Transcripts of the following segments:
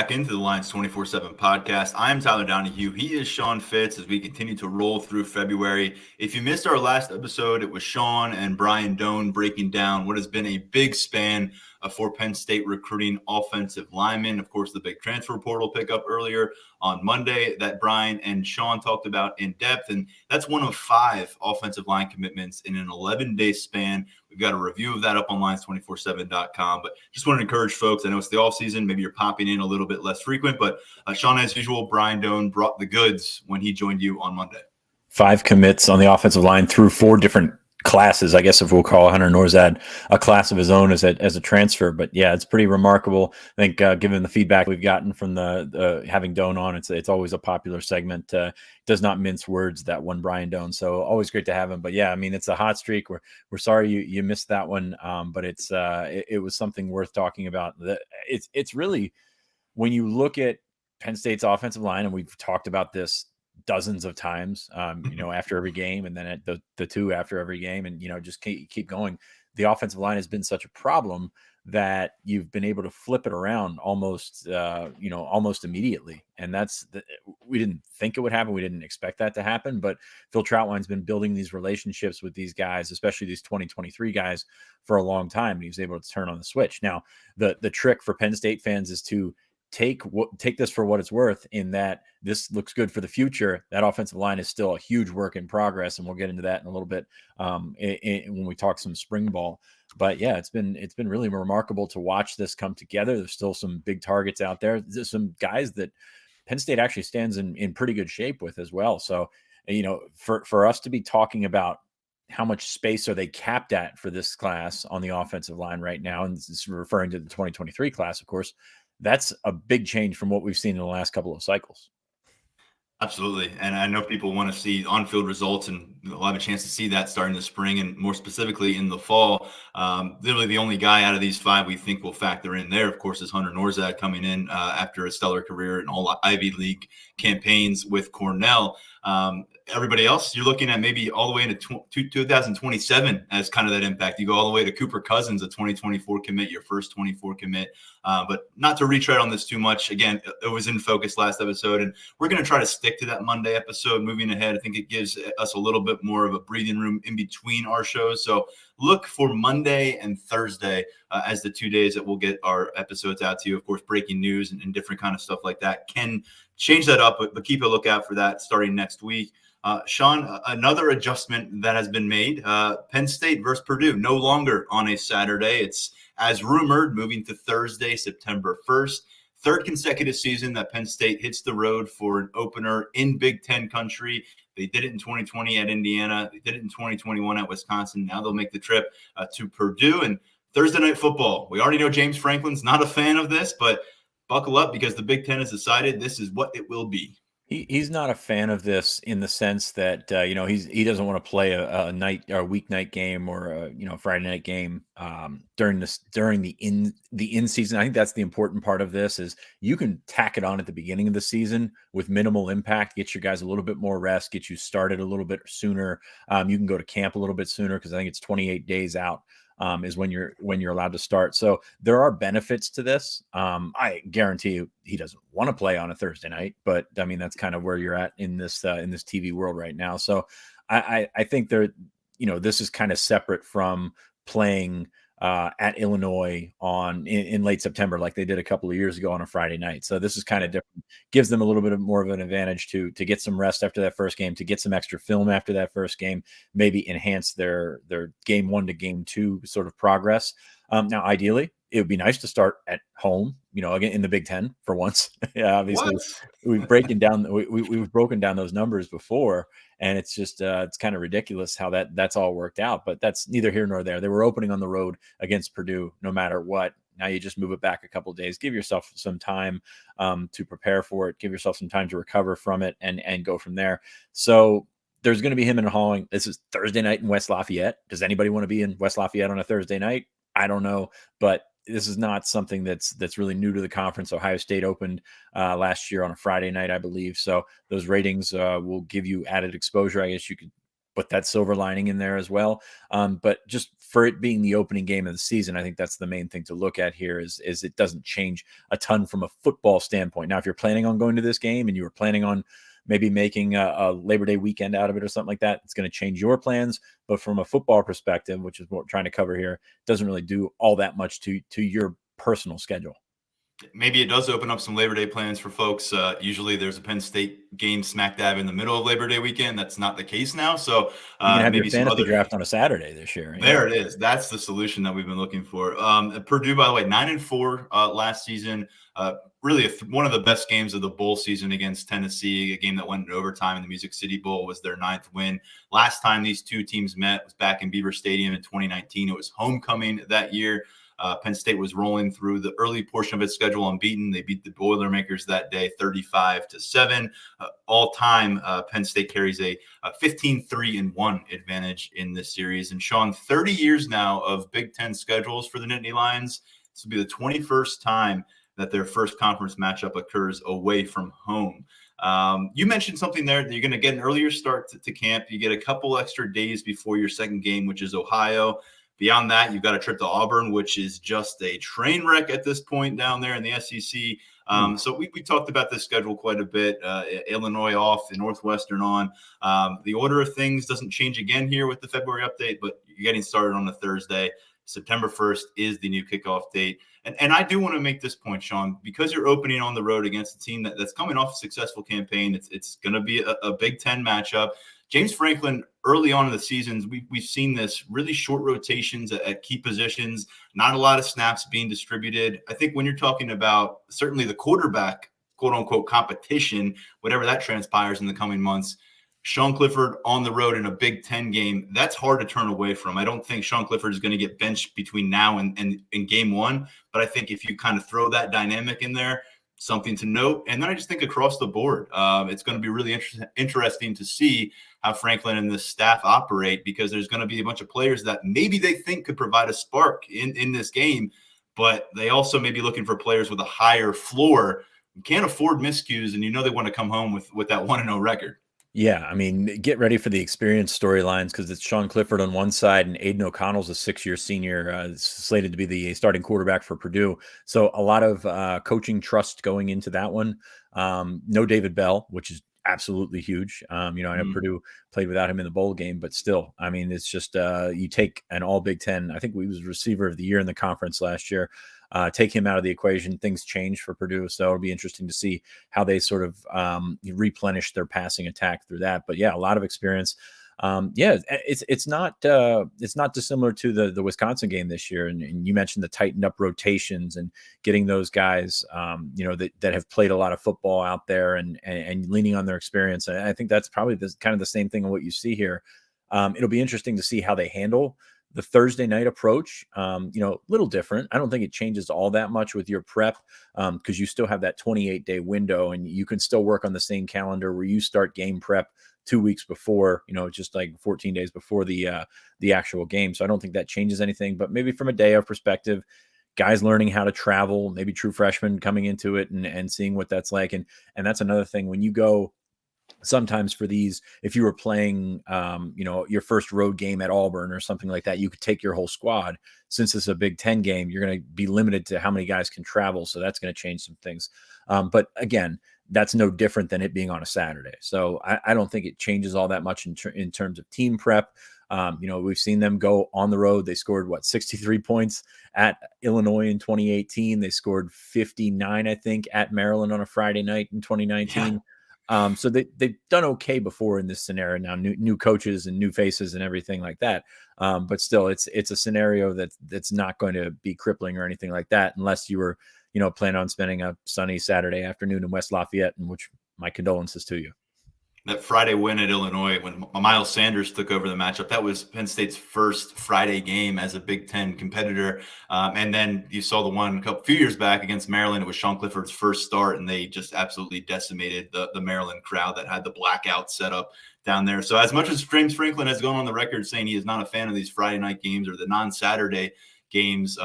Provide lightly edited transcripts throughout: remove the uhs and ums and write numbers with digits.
back into the Lions247 Podcast. I'm Tyler Donohue. He is Sean Fitz as we continue to roll through February. If you missed our last episode, it was Sean and Brian Doan breaking down what has been a big span for Penn State recruiting offensive linemen. Of course, the big transfer portal pickup earlier on Monday that Brian and Sean talked about in depth. And that's one of 5 offensive line commitments in an 11-day span. We've got a review of that up on Lions247.com. But just want to encourage folks, I know it's the offseason, maybe you're popping in a little bit less frequent, but Sean, as usual, Brian Doan brought the goods when he joined you on Monday. 5 commits on the offensive line through 4 different classes. I guess if we'll call Hunter Norzad a class of his own as a transfer, but yeah, it's pretty remarkable. I think given the feedback we've gotten from the having Doan on, it's always a popular segment. Does not mince words, that one, Brian Doan. So always great to have him. But yeah, I mean, it's a hot streak. We're sorry you missed that one, but it was something worth talking about. It's really, when you look at Penn State's offensive line, and we've talked about this dozens of times, after every game, and then at the 2 after every game, and just keep going. The offensive line has been such a problem that you've been able to flip it around almost immediately. And we didn't think it would happen. We didn't expect that to happen, but Phil Trautwein's been building these relationships with these guys, especially these 2023 guys, for a long time. And he was able to turn on the switch. Now, the trick for Penn State fans is to take this for what it's worth, in that this looks good for the future. That offensive line is still a huge work in progress, and we'll get into that in a little bit when we talk some spring ball. But yeah, it's been really remarkable to watch this come together. There's still some big targets out there. There's some guys that Penn State actually stands in pretty good shape with as well. So, for us to be talking about how much space are they capped at for this class on the offensive line right now, and this is referring to the 2023 class, of course, that's a big change from what we've seen in the last couple of cycles. Absolutely. And I know people want to see on-field results, and we'll have a chance to see that starting the spring and more specifically in the fall. Literally the only guy out of these 5 we think will factor in there, of course, is Hunter Norzad, coming in after a stellar career in all Ivy League campaigns with Cornell. Everybody else, you're looking at maybe all the way into 2027 as kind of that impact. You go all the way to Cooper Cousins, a 2024 commit, your first 24 commit. But not to retread on this too much. Again, it was in focus last episode, and we're going to try to stick to that Monday episode moving ahead. I think it gives us a little bit more of a breathing room in between our shows. So look for Monday and Thursday as the 2 days that we'll get our episodes out to you. Of course, breaking news and different kind of stuff like that can change that up, but keep a lookout for that starting next week. Sean, another adjustment that has been made, Penn State versus Purdue, no longer on a Saturday. It's, as rumored, moving to Thursday, September 1st. 3rd consecutive season that Penn State hits the road for an opener in Big Ten country. They did it in 2020 at Indiana. They did it in 2021 at Wisconsin. Now they'll make the trip to Purdue. And Thursday night football. We already know James Franklin's not a fan of this, but buckle up, because the Big Ten has decided this is what it will be. He's not a fan of this in the sense that he doesn't want to play a night or a weeknight game or a Friday night game during the in season. I think that's the important part of this, is you can tack it on at the beginning of the season with minimal impact, get your guys a little bit more rest, get you started a little bit sooner. You can go to camp a little bit sooner, because I think it's 28 days out. Is when you're allowed to start. So there are benefits to this. I guarantee you he doesn't want to play on a Thursday night, but I mean, that's kind of where you're at in this TV world right now. So I think this is kind of separate from playing at Illinois in late September, like they did a couple of years ago on a Friday night. So this is kind of different, gives them a little bit more of an advantage to get some rest after that first game, to get some extra film after that first game, maybe enhance their game 1 to game 2 sort of progress. Now, ideally, it would be nice to start at home, again, in the Big Ten for once. Yeah, obviously we've broken down those numbers before, and it's just it's kind of ridiculous how that's all worked out. But that's neither here nor there. They were opening on the road against Purdue no matter what. Now you just move it back a couple of days, give yourself some time to prepare for it, give yourself some time to recover from it, and go from there. So there's going to be him and hauling. This is Thursday night in West Lafayette. Does anybody want to be in West Lafayette on a Thursday night? I don't know, but this is not something that's really new to the conference. Ohio State opened last year on a Friday night, I believe. So those ratings will give you added exposure. I guess you could put that silver lining in there as well. But just for it being the opening game of the season, I think that's the main thing to look at here is it doesn't change a ton from a football standpoint. Now, if you're planning on going to this game and you were planning on maybe making a Labor Day weekend out of it or something like that, it's going to change your plans. But from a football perspective, which is what we're trying to cover here, it doesn't really do all that much to your personal schedule. Maybe it does open up some Labor Day plans for folks. Usually there's a Penn State game smack dab in the middle of Labor Day weekend. That's not the case now. So you can have maybe your fantasy draft on a Saturday this year. There it is. That's the solution that we've been looking for. Purdue, by the way, 9-4 last season. Really one of the best games of the bowl season against Tennessee, a game that went in overtime in the Music City Bowl, was their 9th win. Last time these two teams met was back in Beaver Stadium in 2019. It was homecoming that year. Penn State was rolling through the early portion of its schedule unbeaten. They beat the Boilermakers that day 35-7. All time, Penn State carries a 15-3-1 advantage in this series. And Sean, 30 years now of Big Ten schedules for the Nittany Lions. This will be the 21st time that their first conference matchup occurs away from home. You mentioned something there that you're going to get an earlier start to camp. You get a couple extra days before your second game, which is Ohio. Beyond that, you've got a trip to Auburn, which is just a train wreck at this point down there in the SEC. So we talked about this schedule quite a bit. Illinois off, the Northwestern on. The order of things doesn't change again here with the February update, but you're getting started on a Thursday. September 1st is the new kickoff date. And I do want to make this point, Sean, because you're opening on the road against a team that's coming off a successful campaign. It's going to be a Big Ten matchup. James Franklin, early on in the seasons, we've seen this really short rotations at key positions, not a lot of snaps being distributed. I think when you're talking about certainly the quarterback, quote unquote, competition, whatever that transpires in the coming months, Sean Clifford on the road in a Big Ten game, that's hard to turn away from. I don't think Sean Clifford is going to get benched between now and game one, but I think if you kind of throw that dynamic in there, something to note. And then I just think across the board, it's going to be really interesting to see how Franklin and the staff operate, because there's going to be a bunch of players that maybe they think could provide a spark in this game, but they also may be looking for players with a higher floor. You can't afford miscues, and they want to come home with that 1-0 record. Yeah, I mean, get ready for the experience storylines, because it's Sean Clifford on one side and Aiden O'Connell's a 6-year senior, slated to be the starting quarterback for Purdue. So a lot of coaching trust going into that one. No David Bell, which is absolutely huge. I know Purdue played without him in the bowl game, but still, I mean, it's just you take an all Big Ten. I think he was receiver of the year in the conference last year. Take him out of the equation, things change for Purdue. So it'll be interesting to see how they sort of replenish their passing attack through that. But yeah, a lot of experience. It's not dissimilar to the Wisconsin game this year. And you mentioned the tightened up rotations and getting those guys, that have played a lot of football out there and leaning on their experience. And I think that's probably kind of the same thing in what you see here. It'll be interesting to see how they handle the Thursday night approach. Little different. I don't think it changes all that much with your prep, because you still have that 28-day window, and you can still work on the same calendar where you start game prep 2 weeks before, just like 14 days before the actual game. So I don't think that changes anything, but maybe from a day of perspective, guys learning how to travel, maybe true freshmen coming into it and seeing what that's like. And that's another thing when you go. Sometimes for these, if you were playing, your first road game at Auburn or something like that, you could take your whole squad. Since it's a Big Ten game, you're going to be limited to how many guys can travel. So that's going to change some things. But again, that's no different than it being on a Saturday. So I don't think it changes all that much in terms of team prep. We've seen them go on the road. They scored 63 points at Illinois in 2018. They scored 59, I think, at Maryland on a Friday night in 2019. Yeah. So they've done okay before in this scenario. Now, new coaches and new faces and everything like that. But still, it's a scenario that's not going to be crippling or anything like that, unless you were, planning on spending a sunny Saturday afternoon in West Lafayette, in which my condolences to you. That Friday win at Illinois when Miles Sanders took over the matchup, that was Penn State's first Friday game as a Big Ten competitor. And then you saw the one a few years back against Maryland. It was Sean Clifford's first start, and they just absolutely decimated the Maryland crowd that had the blackout set up down there. So as much as James Franklin has gone on the record saying he is not a fan of these Friday night games or the non-Saturday games.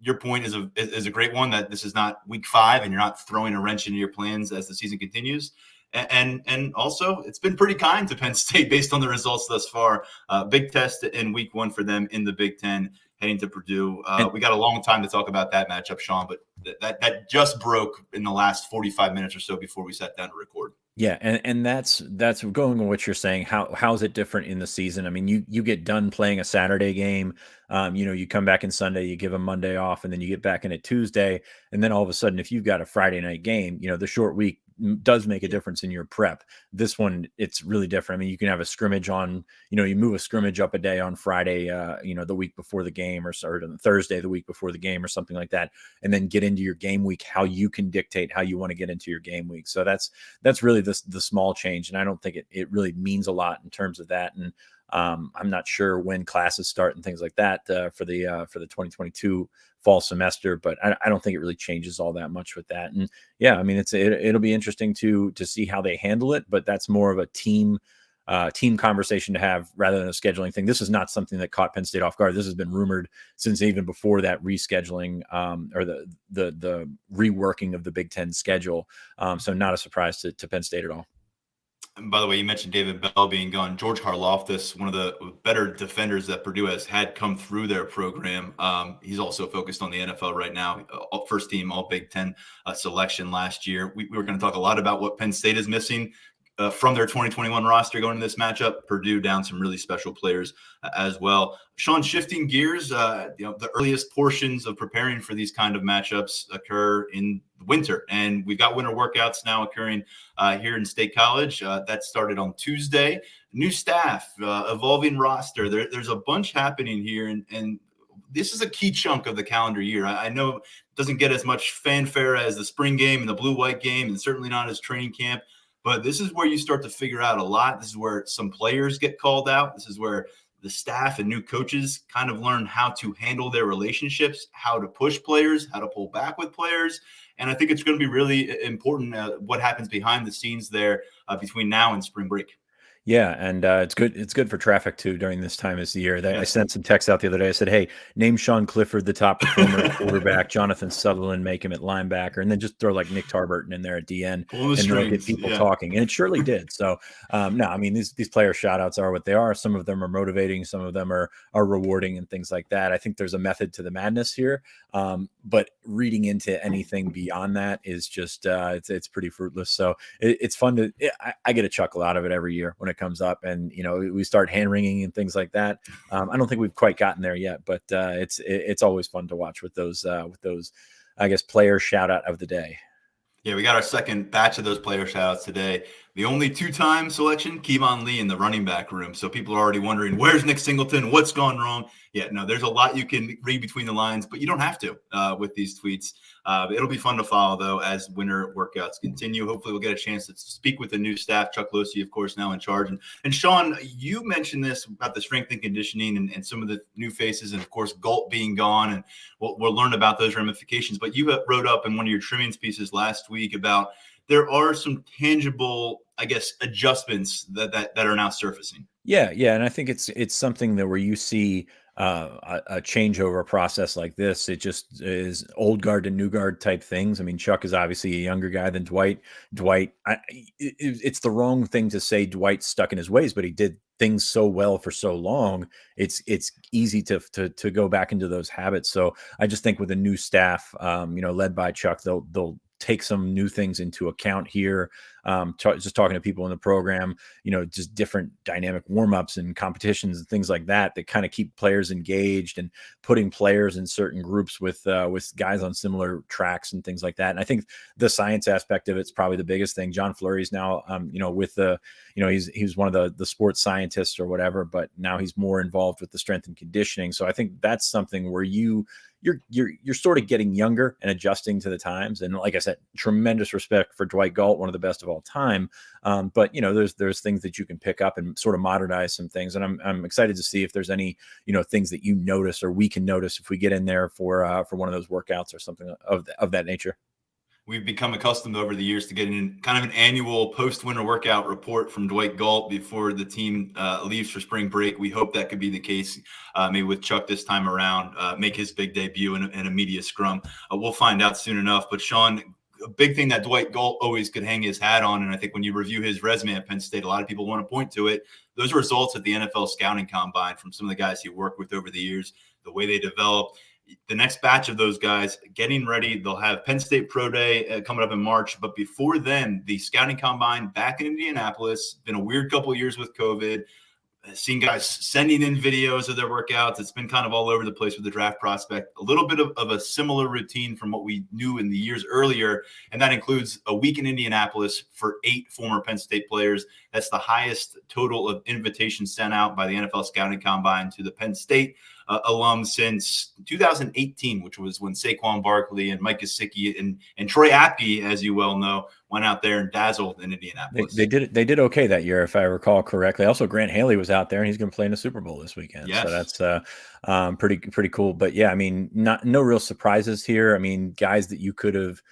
Your point is a great one, that this is not week 5 and you're not throwing a wrench into your plans as the season continues. And also, it's been pretty kind to Penn State based on the results thus far. Big test in week 1 for them in the Big Ten, heading to Purdue. We got a long time to talk about that matchup, Sean, but that just broke in the last 45 minutes or so before we sat down to record. Yeah, and that's going on what you're saying. How is it different in the season? I mean, you get done playing a Saturday game, you come back in Sunday, you give a Monday off, and then you get back in at Tuesday, and then all of a sudden, if you've got a Friday night game, the short week does make a difference in your prep. This one, it's really different. I mean, you can have a scrimmage on, you move a scrimmage up a day on Friday, the week before the game, or on Thursday, the week before the game, or something like that, and then get into your game week, how you can dictate how you want to get into your game week. So that's really the small change. And I don't think it really means a lot in terms of that. And I'm not sure when classes start and things like that for the 2022 fall semester, but I don't think it really changes all that much with that. And yeah, I mean, it'll be interesting to see how they handle it, but that's more of a team conversation to have rather than a scheduling thing. This is not something that caught Penn State off guard. This has been rumored since even before that rescheduling or the reworking of the Big Ten schedule. So not a surprise to Penn State at all. And by the way, you mentioned David Bell being gone. George Karlaftis, one of the better defenders that Purdue has had come through their program. He's also focused on the NFL right now. First team All Big Ten selection last year. We were going to talk a lot about what Penn State is missing from their 2021 roster going into this matchup. Purdue down some really special players as well. Sean, shifting gears, the earliest portions of preparing for these kind of matchups occur in the winter, and we've got winter workouts now occurring here in State College. That started on Tuesday. New staff, evolving roster. There's a bunch happening here, and this is a key chunk of the calendar year. I know it doesn't get as much fanfare as the spring game and the blue-white game, and certainly not as training camp. But this is where you start to figure out a lot. This is where some players get called out. This is where the staff and new coaches kind of learn how to handle their relationships, how to push players, how to pull back with players. And I think it's going to be really important what happens behind the scenes there between now and spring break. Yeah, and it's good. It's good for traffic too during this time of the year. I sent some texts out the other day. I said, "Hey, name Sean Clifford the top performer at quarterback, Jonathan Sutherland make him at linebacker, and then just throw like Nick Tarburton in there at DN and get people talking." And it surely did. So, no, I mean these player shout outs are what they are. Some of them are motivating, some of them are rewarding, and things like that. I think there's a method to the madness here, but reading into anything beyond that is just it's pretty fruitless. So it's fun to. I get a chuckle out of it every year when it comes up, and we start hand wringing and things like that. I don't think we've quite gotten there yet, but it's always fun to watch with those I guess player shout out of the day. Yeah, we got our second batch of those player shout outs today. The only 2-time selection, Kevon Lee in the running back room. So people are already wondering, where's Nick Singleton? What's gone wrong? Yeah, no, there's a lot you can read between the lines, but you don't have to with these tweets. It'll be fun to follow, though, as winter workouts continue. Hopefully we'll get a chance to speak with the new staff. Chuck Losey, of course, now in charge. And Sean, you mentioned this about the strength and conditioning and some of the new faces, and, of course, Galt being gone. And we'll learn about those ramifications. But you wrote up in one of your trimmings pieces last week about there are some tangible, I guess, adjustments that are now surfacing. Yeah, and I think it's something that where you see a changeover process like this, it just is old guard to new guard type things. I mean, Chuck is obviously a younger guy than Dwight. It's the wrong thing to say Dwight's stuck in his ways, but he did things so well for so long. It's easy to go back into those habits. So I just think with a new staff, led by Chuck, they'll take some new things into account here. Just talking to people in the program, just different dynamic warm-ups and competitions and things like that kind of keep players engaged and putting players in certain groups with guys on similar tracks and things like that. And I think the science aspect of it's probably the biggest thing. John Fleury's now, with the, he's one of the sports scientists or whatever, but now he's more involved with the strength and conditioning. So I think that's something where you're sort of getting younger and adjusting to the times. And like I said, tremendous respect for Dwight Galt, one of the best of all time. But there's things that you can pick up and sort of modernize some things. And I'm excited to see if there's any, things that you notice or we can notice if we get in there for one of those workouts or something of that nature. We've become accustomed over the years to getting kind of an annual post-winter workout report from Dwight Galt before the team leaves for spring break. We hope that could be the case, maybe with Chuck this time around, make his big debut in a media scrum. We'll find out soon enough. But Sean, a big thing that Dwight Galt always could hang his hat on, and I think when you review his resume at Penn State, a lot of people want to point to it, those results at the NFL scouting combine from some of the guys he worked with over the years, the way they developed. The next batch of those guys getting ready. They'll have Penn State Pro Day coming up in March. But before then, the scouting combine back in Indianapolis. Been a weird couple of years with COVID. Seen guys sending in videos of their workouts. It's been kind of all over the place with the draft prospect. A little bit of a similar routine from what we knew in the years earlier. And that includes a week in Indianapolis for 8 former Penn State players. That's the highest total of invitations sent out by the NFL Scouting Combine to the Penn State alum since 2018, which was when Saquon Barkley and Mike Gesicki and Troy Apke, as you well know, went out there and dazzled in Indianapolis. They did okay that year, if I recall correctly. Also, Grant Haley was out there, and he's going to play in the Super Bowl this weekend. Yes. So that's pretty cool. But yeah, I mean, no real surprises here. I mean, guys that you could have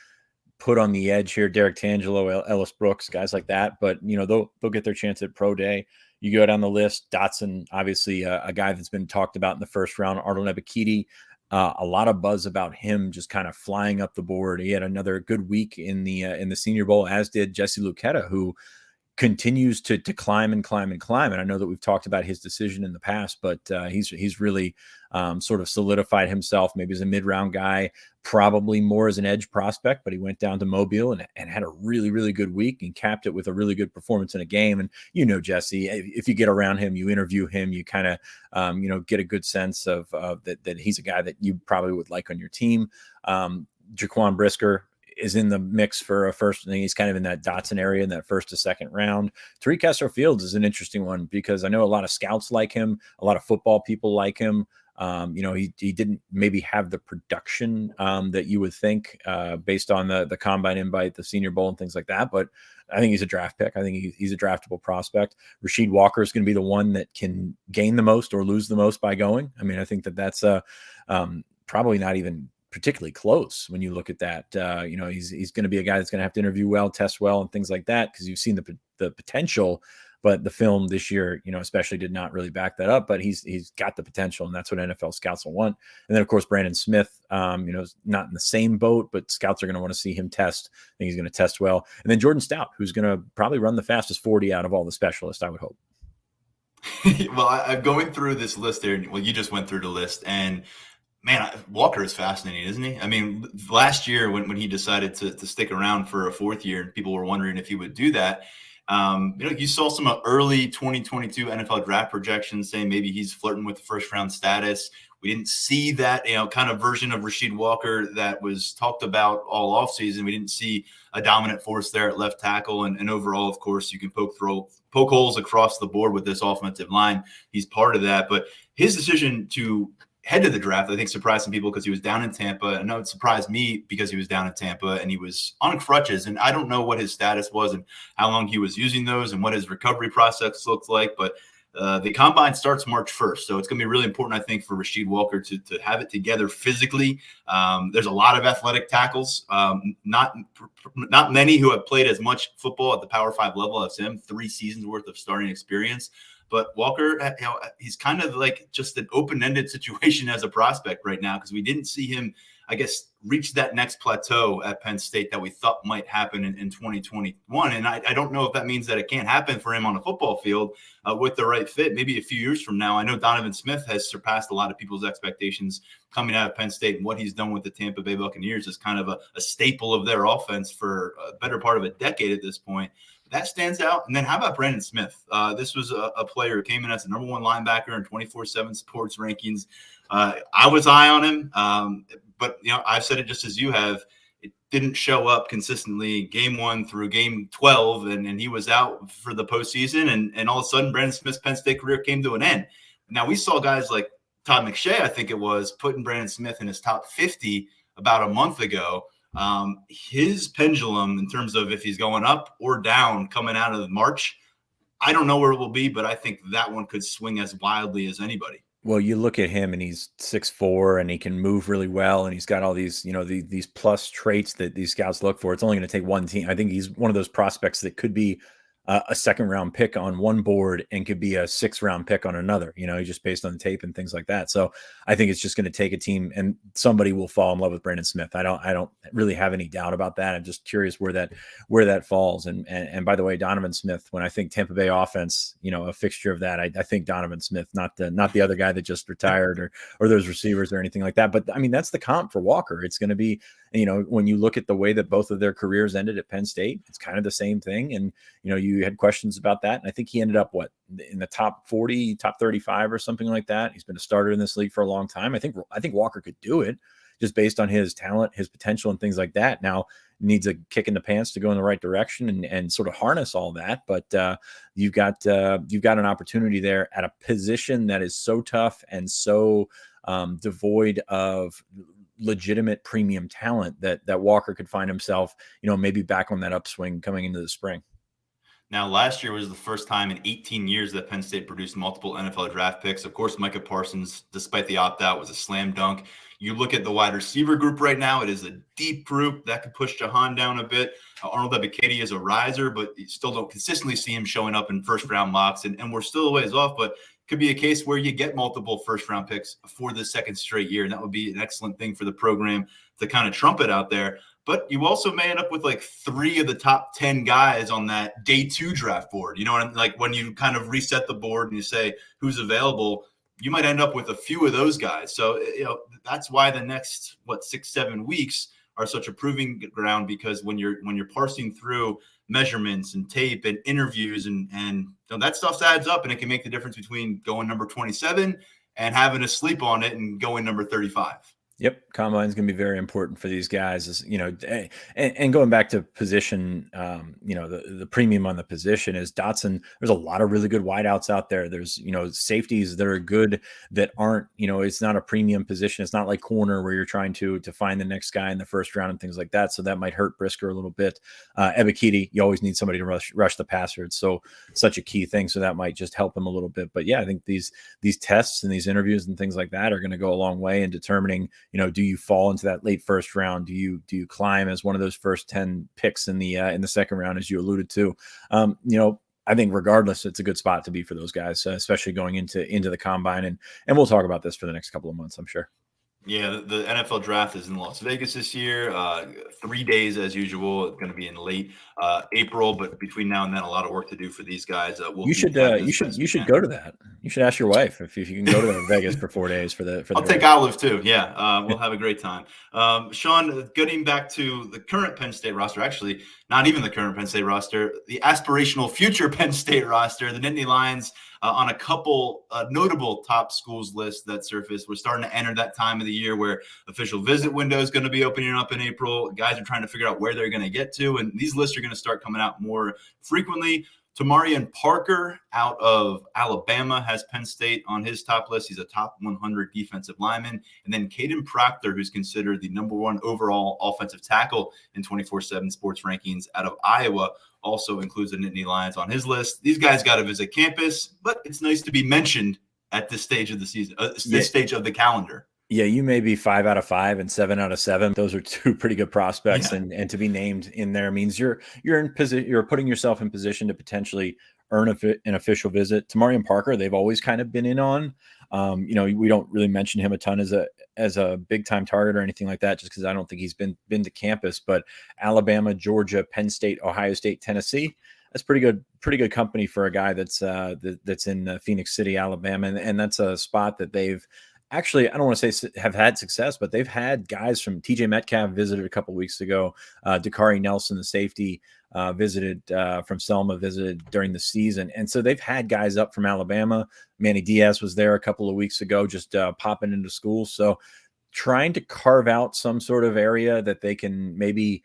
put on the edge here, Derek Tangelo, Ellis Brooks, guys like that. But they'll get their chance at Pro Day. You go down the list, Dotson, obviously a guy that's been talked about in the first round. Arnold Ebiketie, a lot of buzz about him just kind of flying up the board. He had another good week in the Senior Bowl, as did Jesse Luketa, who continues to climb and climb and climb. And I know that we've talked about his decision in the past, but he's really sort of solidified himself maybe as a mid-round guy, probably more as an edge prospect, but he went down to Mobile and had a really, really good week and capped it with a really good performance in a game. And, Jesse, if you get around him, you interview him, you kind of, get a good sense of that he's a guy that you probably would like on your team. Jaquan Brisker is in the mix for a first. I think he's kind of in that Dotson area in that first to second round. Tariq Castro Fields is an interesting one because I know a lot of scouts like him, a lot of football people like him. He didn't maybe have the production that you would think based on the combine invite, the Senior Bowl and things like that. But I think he's a draft pick. I think he's a draftable prospect. Rasheed Walker is going to be the one that can gain the most or lose the most by going. I mean, I think that's probably not even particularly close when you look at that. He's going to be a guy that's going to have to interview well, test well, and things like that because you've seen the potential. But the film this year, especially did not really back that up. But he's got the potential, and that's what NFL scouts will want. And then, of course, Brandon Smith, is not in the same boat, but scouts are going to want to see him test. I think he's going to test well. And then Jordan Stout, who's going to probably run the fastest 40 out of all the specialists, I would hope. Well, I'm going through this list there. Well, you just went through the list, and man, Walker is fascinating, isn't he? I mean, last year when he decided to stick around for a 4th year, and people were wondering if he would do that. You saw some early 2022 NFL draft projections saying maybe he's flirting with the first round status. We didn't see that, kind of version of Rasheed Walker that was talked about all offseason. We didn't see a dominant force there at left tackle. And overall, of course, you can poke holes across the board with this offensive line. He's part of that. But his decision to head to the draft, I think, surprised some people because he was down in Tampa. I know it surprised me because he was down in Tampa and he was on crutches. And I don't know what his status was and how long he was using those and what his recovery process looked like. But the combine starts March 1st. So it's going to be really important, I think, for Rasheed Walker to have it together physically. There's a lot of athletic tackles, not many who have played as much football at the Power 5 level as him, 3 seasons worth of starting experience. But Walker, he's kind of like just an open-ended situation as a prospect right now because we didn't see him, I guess, reach that next plateau at Penn State that we thought might happen in 2021. And I don't know if that means that it can't happen for him on a football field with the right fit. Maybe a few years from now. I know Donovan Smith has surpassed a lot of people's expectations coming out of Penn State, and what he's done with the Tampa Bay Buccaneers is kind of a staple of their offense for a better part of a decade at this point. That stands out. And then how about Brandon Smith? This was a player who came in as the number 1 linebacker in 24/7 sports rankings. I was high on him, but I've said it just as you have. It didn't show up consistently game 1 through game 12, and he was out for the postseason. And all of a sudden, Brandon Smith's Penn State career came to an end. Now we saw guys like Todd McShay, I think it was, putting Brandon Smith in his top 50 about a month ago. His pendulum in terms of if he's going up or down coming out of March, I don't know where it will be, but I think that one could swing as wildly as anybody. Well, you look at him and he's 6'4" and he can move really well. And he's got all these, these plus traits that these scouts look for. It's only going to take one team. I think he's one of those prospects that could be a second round pick on one board and could be a 6th round pick on another, just based on the tape and things like that. So I think it's just going to take a team and somebody will fall in love with Brandon Smith. I don't really have any doubt about that. I'm just curious where that falls. And by the way, Donovan Smith, when I think Tampa Bay offense, a fixture of that, I think Donovan Smith, not the other guy that just retired or those receivers or anything like that. But I mean, that's the comp for Walker. It's going to be, when you look at the way that both of their careers ended at Penn State, it's kind of the same thing. And, you had questions about that. And I think he ended up in the top 40, top 35 or something like that. He's been a starter in this league for a long time. I think Walker could do it just based on his talent, his potential and things like that. Now needs a kick in the pants to go in the right direction and sort of harness all that. But you've got an opportunity there at a position that is so tough and so devoid of legitimate premium talent that Walker could find himself, maybe back on that upswing coming into the spring. Now, last year was the first time in 18 years that Penn State produced multiple NFL draft picks. Of course, Micah Parsons, despite the opt-out, was a slam dunk. You look at the wide receiver group right now, it is a deep group that could push Jahan down a bit. Arnold Ebiketie is a riser, but you still don't consistently see him showing up in first-round mocks, and we're still a ways off, but could be a case where you get multiple first-round picks for the second straight year, and that would be an excellent thing for the program to kind of trumpet out there. But you also may end up with like 3 of the top 10 guys on that day 2 draft board. Like when you kind of reset the board and you say who's available, you might end up with a few of those guys. So, that's why the next, 6-7 weeks are such a proving ground, because when you're parsing through measurements and tape and interviews and that stuff adds up, and it can make the difference between going number 27 and having a sleep on it and going number 35. Yep, combine is going to be very important for these guys. And going back to position, the premium on the position is Dotson. There's a lot of really good wideouts out there. There's safeties that are good that aren't. It's not a premium position. It's not like corner where you're trying to find the next guy in the first round and things like that. So that might hurt Brisker a little bit. Ebiketie, you always need somebody to rush the passer. It's such a key thing. So that might just help him a little bit. But yeah, I think these tests and these interviews and things like that are going to go a long way in determining. Do you fall into that late first round? Do you climb as one of those first 10 picks in the second round, as you alluded to? I think regardless, it's a good spot to be for those guys, especially going into the combine. And we'll talk about this for the next couple of months, I'm sure. Yeah, the NFL draft is in Las Vegas this year. 3 days as usual. It's going to be in late April, but between now and then, a lot of work to do for these guys. You should go to that. You should ask your wife if you can go to Vegas for 4 days for the. I'll take Olive too. Yeah, we'll have a great time. Sean, getting back to the current Penn State roster, actually not even the current Penn State roster, the aspirational future Penn State roster, the Nittany Lions. On a couple notable top schools lists that surfaced. We're starting to enter that time of the year where official visit window is going to be opening up in April. Guys are trying to figure out where they're going to get to, and these lists are going to start coming out more frequently. Tamarian Parker out of Alabama has Penn State on his top list. He's a top 100 defensive lineman. And then Caden Proctor, who's considered the number 1 overall offensive tackle in 24/7 sports rankings out of Iowa, also includes the Nittany Lions on his list. These guys got to visit campus, but it's nice to be mentioned at this stage of the season, stage of the calendar. Yeah, you may be 5 out of 5 and 7 out of 7. Those are 2 pretty good prospects, and to be named in there means you're in position. You're putting yourself in position to potentially earn an official visit. Tamarian Parker, they've always kind of been in on. We don't really mention him a ton as a big time target or anything like that, just because I don't think he's been to campus. But Alabama, Georgia, Penn State, Ohio State, Tennessee. That's pretty good company for a guy that's in Phoenix City, Alabama, and that's a spot that they've. Actually, I don't want to say have had success, but they've had guys from TJ Metcalf visited a couple of weeks ago. Dakari Nelson, the safety, visited from Selma, visited during the season. And so they've had guys up from Alabama. Manny Diaz was there a couple of weeks ago, just popping into school. So trying to carve out some sort of area that they can maybe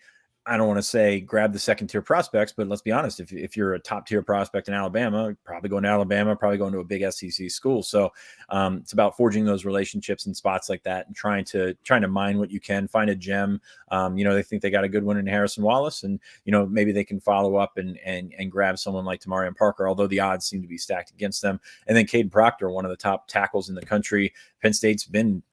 I don't want to say grab the second tier prospects, but let's be honest. If you're a top tier prospect in Alabama, probably going to Alabama, probably going to a big SEC school. So it's about forging those relationships in spots like that and trying to mine what you can, find a gem. They think they got a good one in Harrison Wallace, and maybe they can follow up and grab someone like Tamarian Parker, although the odds seem to be stacked against them. And then Caden Proctor, one of the top tackles in the country. Penn State's been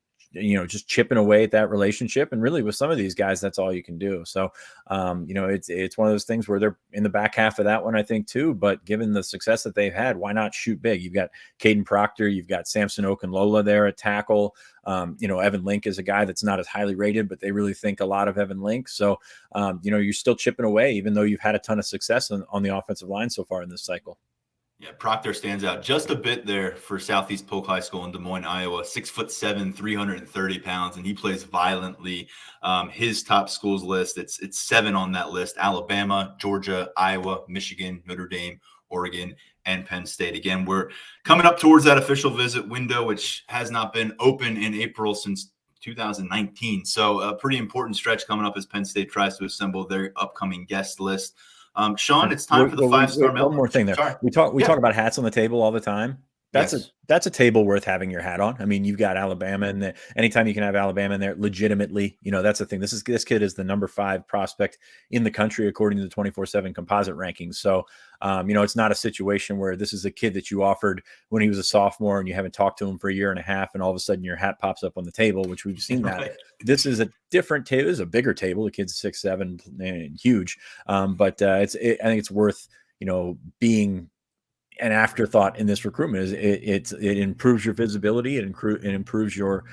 just chipping away at that relationship. And really with some of these guys, that's all you can do. So, it's one of those things where they're in the back half of that one, I think too, but given the success that they've had, why not shoot big? You've got Caden Proctor, you've got Samson Okunlola there at tackle. Evan Link is a guy that's not as highly rated, but they really think a lot of Evan Link. So, you're still chipping away, even though you've had a ton of success on the offensive line so far in this cycle. Yeah, Proctor stands out just a bit there for Southeast Polk High School in Des Moines, Iowa. 6'7", 330 pounds, and he plays violently. His top schools list, it's 7 on that list: Alabama, Georgia, Iowa, Michigan, Notre Dame, Oregon, and Penn State. Again, we're coming up towards that official visit window, which has not been open in April since 2019. So a pretty important stretch coming up as Penn State tries to assemble their upcoming guest list. Sean, it's time for the 5-star mail. One more thing there. Sorry. We talk about hats on the table all the time. That's a table worth having your hat on. I mean, you've got Alabama, and anytime you can have Alabama in there, legitimately, that's the thing. This kid is the number 5 prospect in the country according to the 24/7 composite rankings. So, it's not a situation where this is a kid that you offered when he was a sophomore and you haven't talked to him for a year and a half, and all of a sudden your hat pops up on the table, which we've seen that. Right. This is a different table. This is a bigger table. The kid's 6'7" and huge, but I think it's worth being an afterthought in this recruitment. It improves your visibility, it improves your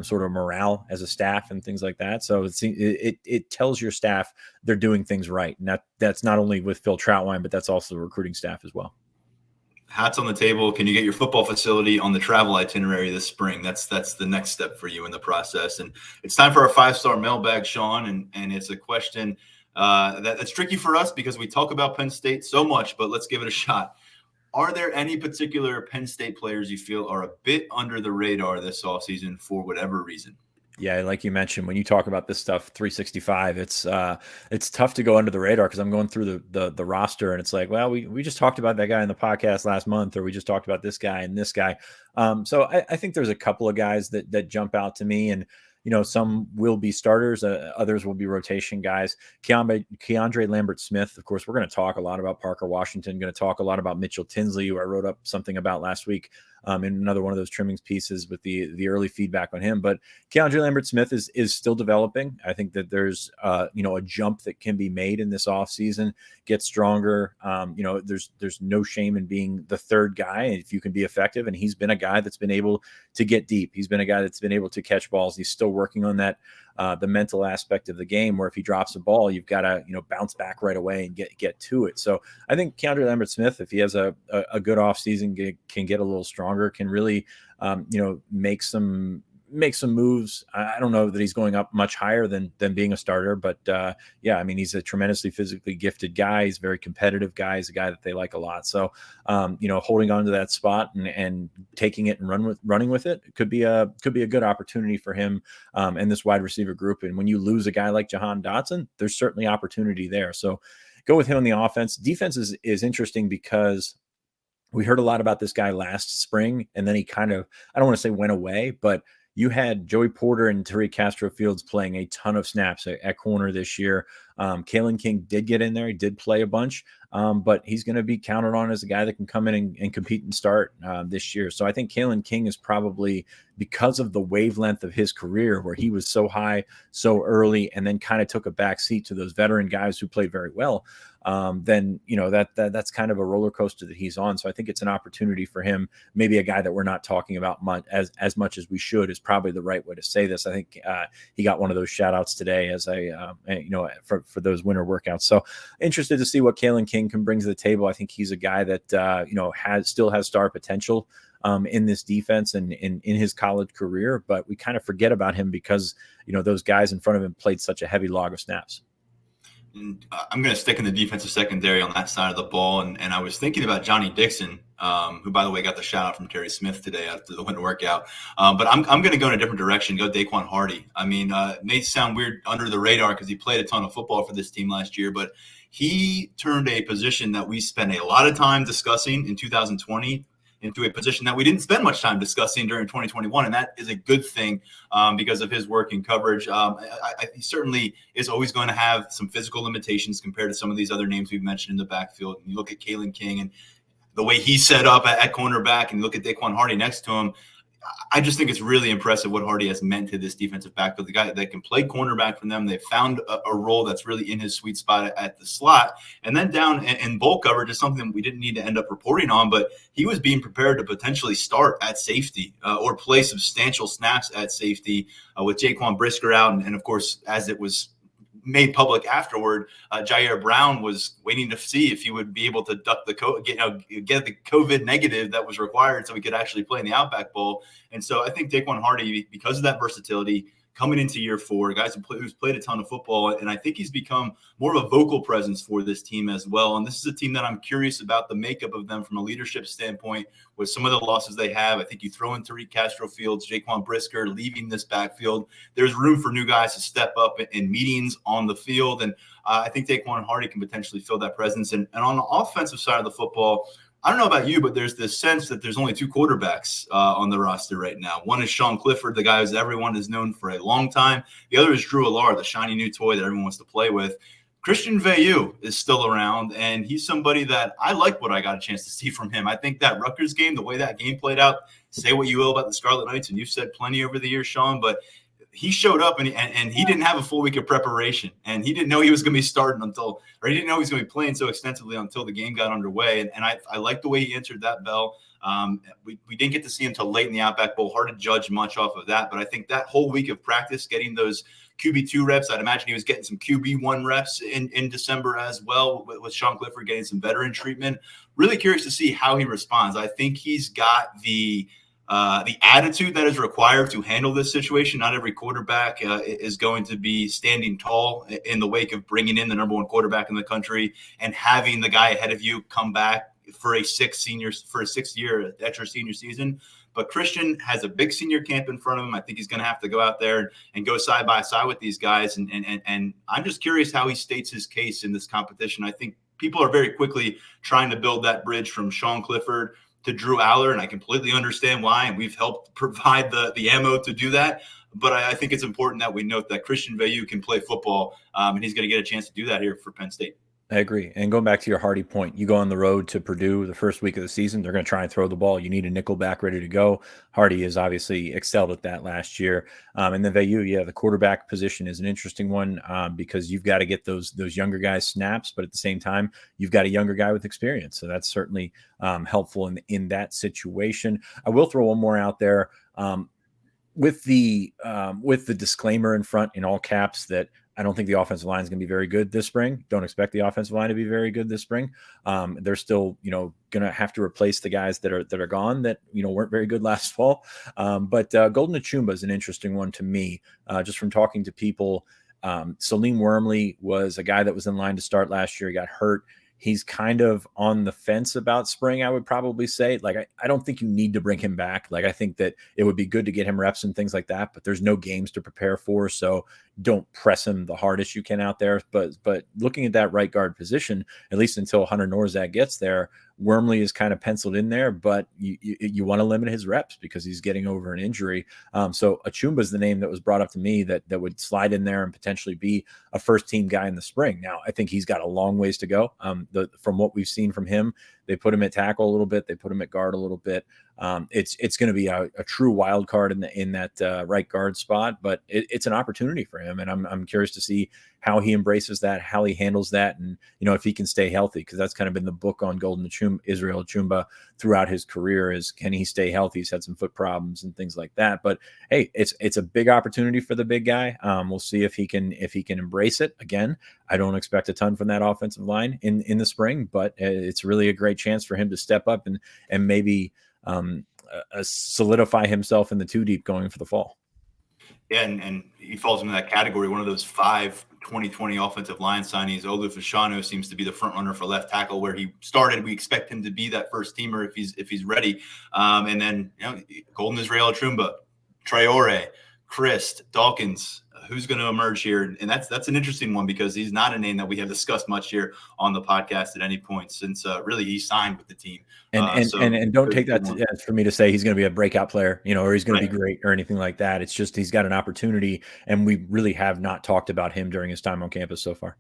sort of morale as a staff and things like that. So it tells your staff they're doing things right, and that's not only with Phil Troutwine, but that's also the recruiting staff as well. Hats on the table. Can you get your football facility on the travel itinerary this spring? That's the next step for you in the process. And it's time for our 5-star mailbag, Sean, and it's a question that's tricky for us because we talk about Penn State so much, but let's give it a shot. Are there any particular Penn State players you feel are a bit under the radar this offseason for whatever reason? Yeah, like you mentioned, when you talk about this stuff 365, it's tough to go under the radar because I'm going through the roster and it's like, well, we just talked about that guy in the podcast last month, or we just talked about this guy and this guy. So I think there's a couple of guys that jump out to me, and some will be starters, others will be rotation guys. Keandre Lambert-Smith, of course, we're going to talk a lot about Parker Washington, going to talk a lot about Mitchell Tinsley, who I wrote up something about last week in another one of those trimmings pieces with the early feedback on him. But Keandre Lambert-Smith is still developing. I think that there's a jump that can be made in this offseason, get stronger. There's no shame in being the third guy if you can be effective. And he's been a guy that's been able to get deep. He's been a guy that's been able to catch balls. He's still working on that, the mental aspect of the game, where if he drops a ball, you've got to bounce back right away and get to it. So I think Keandre Lambert-Smith, if he has a good offseason, can get a little stronger, can really make some moves. I don't know that he's going up much higher than being a starter, but he's a tremendously physically gifted guy. He's a very competitive guy. He's a guy that they like a lot. So, holding on to that spot and taking it and running with it could be a good opportunity for him and this wide receiver group. And when you lose a guy like Jahan Dotson, there's certainly opportunity there. So go with him on the offense. Defense is interesting because we heard a lot about this guy last spring, and then he kind of, I don't want to say went away, but you had Joey Porter and Tariq Castro-Fields playing a ton of snaps at corner this year. Kalen King did get in there. He did play a bunch, but he's going to be counted on as a guy that can come in and compete and start this year. So I think Kalen King is probably, because of the wavelength of his career where he was so high so early and then kind of took a back seat to those veteran guys who played very well, then that's kind of a roller coaster that he's on. So I think it's an opportunity for him. Maybe a guy that we're not talking about as much as we should is probably the right way to say this. I think he got one of those shout outs today as for those winter workouts. So interested to see what Kalen King can bring to the table. I think he's a guy that still has star potential in this defense and in his college career, but we kind of forget about him because those guys in front of him played such a heavy log of snaps. And I'm going to stick in the defensive secondary on that side of the ball. And I was thinking about Johnny Dixon, who, by the way, got the shout out from Terry Smith today after the winter workout. But I'm going to go in a different direction, go Daquan Hardy. I mean, it may sound weird under the radar because he played a ton of football for this team last year, but he turned a position that we spent a lot of time discussing in 2020 into a position that we didn't spend much time discussing during 2021. And that is a good thing because of his work in coverage. He certainly is always going to have some physical limitations compared to some of these other names we've mentioned in the backfield. You look at Kalen King and the way he's set up at cornerback, and you look at Daquan Hardy next to him. I just think it's really impressive what Hardy has meant to this defensive backfield. The guy that can play cornerback for them, they found a role that's really in his sweet spot at the slot. And then down in bowl coverage is something we didn't need to end up reporting on, but he was being prepared to potentially start at safety or play substantial snaps at safety with Jaquan Brisker out. And of course, as it was made public afterward, Jair Brown was waiting to see if he would be able to duck the get the COVID negative that was required so he could actually play in the Outback Bowl. And so I think Daquan Hardy, because of that versatility, coming into year 4, guys who's played a ton of football, and I think he's become more of a vocal presence for this team as well. And this is a team that I'm curious about the makeup of them from a leadership standpoint with some of the losses they have. I think you throw in Tariq Castro-Fields, Jaquan Brisker leaving this backfield. There's room for new guys to step up in meetings on the field, and I think Daquan Hardy can potentially fill that presence. And on the offensive side of the football, I don't know about you, but there's this sense that there's only 2 quarterbacks on the roster right now. One is Sean Clifford, the guy who everyone has known for a long time. The other is Drew Allar, the shiny new toy that everyone wants to play with. Christian Veilleux is still around, and he's somebody that I like what I got a chance to see from him. I think that Rutgers game, the way that game played out, say what you will about the Scarlet Knights, and you've said plenty over the years, Sean, but he showed up and he didn't have a full week of preparation, and he didn't know he was going to be starting he didn't know he was going to be playing so extensively until the game got underway. And I like the way he answered that bell. We didn't get to see him till late in the Outback Bowl. Hard to judge much off of that, but I think that whole week of practice, getting those QB2 reps, I'd imagine he was getting some QB1 reps in December as well with Sean Clifford getting some veteran treatment. Really curious to see how he responds. I think he's got the attitude that is required to handle this situation. Not every quarterback is going to be standing tall in the wake of bringing in the number 1 quarterback in the country and having the guy ahead of you come back for a 6th year at your senior season. But Christian has a big senior camp in front of him. I think he's going to have to go out there and go side by side with these guys. And I'm just curious how he states his case in this competition. I think people are very quickly trying to build that bridge from Sean Clifford to Drew Allar, and I completely understand why, and we've helped provide the ammo to do that. But I think it's important that we note that Christian Veilleux can play football, and he's going to get a chance to do that here for Penn State. I agree. And going back to your Hardy point, you go on the road to Purdue the first week of the season, they're going to try and throw the ball. You need a nickel back ready to go. Hardy has obviously excelled at that last year. And then Veilleux, the quarterback position is an interesting one because you've got to get those younger guys snaps, but at the same time, you've got a younger guy with experience. So that's certainly helpful in that situation. I will throw one more out there with the disclaimer in front in all caps that I don't think the offensive line is going to be very good this spring. Don't expect the offensive line to be very good this spring. They're still, going to have to replace the guys that are gone that, weren't very good last fall. But Golden Achumba is an interesting one to me, just from talking to people. Salim Wormley was a guy that was in line to start last year. He got hurt. He's kind of on the fence about spring, I would probably say. Like, I don't think you need to bring him back. Like, I think that it would be good to get him reps and things like that, but there's no games to prepare for, so don't press him the hardest you can out there. But looking at that right guard position, at least until Hunter Norzak gets there, Wormley is kind of penciled in there, but you want to limit his reps because he's getting over an injury. So Achumba is the name that was brought up to me that would slide in there and potentially be a first-team guy in the spring. Now, I think he's got a long ways to go. From what we've seen from him, they put him at tackle a little bit. They put him at guard a little bit. It's going to be a true wild card in that right guard spot, but it's an opportunity for him, and I'm curious to see how he embraces that, how he handles that, and if he can stay healthy, because that's kind of been the book on Golden Achumba, Israel Achumba, throughout his career is, can he stay healthy? He's had some foot problems and things like that, but hey, it's a big opportunity for the big guy. We'll see if he can embrace it. Again, I don't expect a ton from that offensive line in the spring, but it's really a great chance for him to step up and maybe solidify himself in the 2 deep going for the fall. Yeah, and he falls into that category, one of those 5 2020 offensive line signings. Olu Fashanu seems to be the front runner for left tackle where he started. We expect him to be that first teamer if he's ready. And then Golden Israel Trumba, Traore, Christ, Dawkins. Who's going to emerge here? And that's an interesting one because he's not a name that we have discussed much here on the podcast at any point since really he signed with the team. And don't take that as for me to say he's going to be a breakout player, or he's going to be great or anything like that. It's just he's got an opportunity, and we really have not talked about him during his time on campus so far.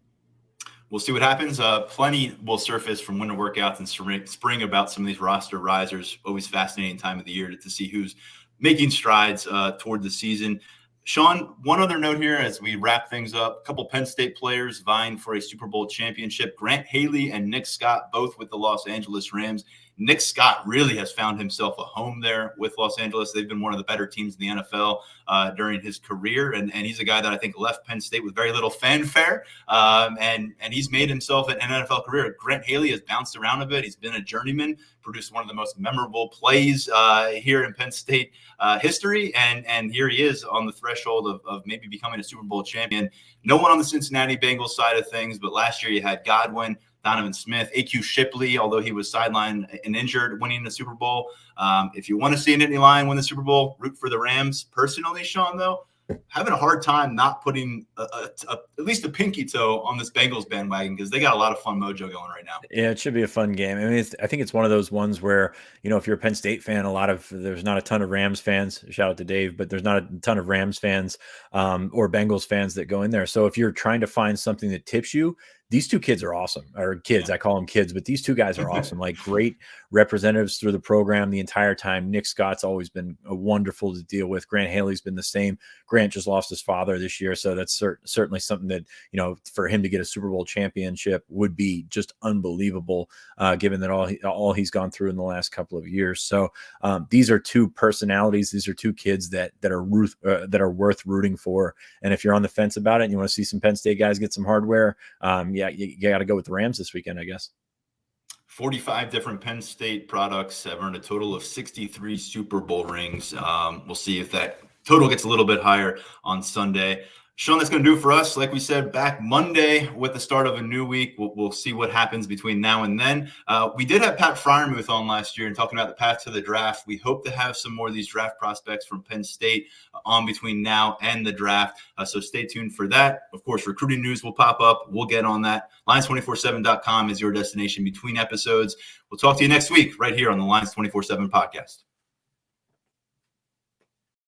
We'll see what happens. Plenty will surface from winter workouts and spring about some of these roster risers. Always fascinating time of the year to see who's making strides toward the season. Sean, one other note here as we wrap things up. A couple Penn State players vying for a Super Bowl championship. Grant Haley and Nick Scott, both with the Los Angeles Rams. Nick Scott really has found himself a home there with Los Angeles. They've been one of the better teams in the NFL during his career. And he's a guy that I think left Penn State with very little fanfare. And he's made himself an NFL career. Grant Haley has bounced around a bit. He's been a journeyman, produced one of the most memorable plays here in Penn State history. And here he is on the threshold of maybe becoming a Super Bowl champion. No one on the Cincinnati Bengals side of things, but last year you had Godwin, Donovan Smith, A.Q. Shipley, although he was sidelined and injured, winning the Super Bowl. If you want to see a Nittany Lion win the Super Bowl, root for the Rams. Personally, Sean, though, having a hard time not putting at least a pinky toe on this Bengals bandwagon because they got a lot of fun mojo going right now. Yeah, it should be a fun game. I mean, I think it's one of those ones where, if you're a Penn State fan, there's not a ton of Rams fans, shout out to Dave, but there's not a ton of Rams fans or Bengals fans that go in there. So if you're trying to find something that tips you, these two kids are awesome, or kids. I call them kids, but these two guys are awesome. Like great representatives through the program the entire time. Nick Scott's always been wonderful to deal with. Grant Haley's been the same. Grant just lost his father this year, so that's certainly something that for him to get a Super Bowl championship would be just unbelievable, given that all he's gone through in the last couple of years. So these are two personalities. These are two kids that are worth rooting for. And if you're on the fence about it and you want to see some Penn State guys get some hardware, you got to go with the Rams this weekend, I guess. 45 different Penn State products have earned a total of 63 Super Bowl rings. We'll see if that total gets a little bit higher on Sunday. Sean, that's going to do it for us. Like we said, back Monday with the start of a new week. We'll see what happens between now and then. We did have Pat Fryermuth on last year and talking about the path to the draft. We hope to have some more of these draft prospects from Penn State on between now and the draft. So stay tuned for that. Of course, recruiting news will pop up. We'll get on that. Lions247.com is your destination between episodes. We'll talk to you next week right here on the Lions247 Podcast.